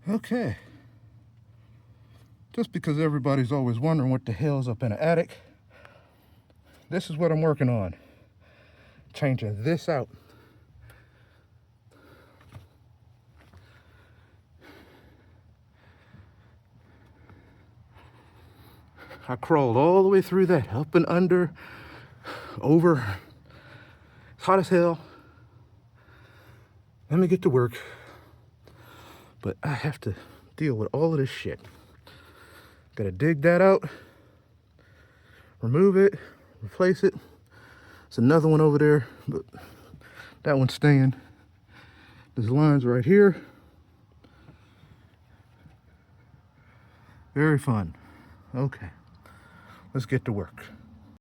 Okay. Just because everybody's always wondering what the hell's up in the attic, this is what I'm working on. Changing this out. I crawled all the way through that, up and under, over. It's hot as hell. Let me get to work. But I have to deal with all of this shit. Gotta dig that out, remove it, replace it. There's another one over there, but that one's staying. There's lines right here. Very fun. Okay, let's get to work.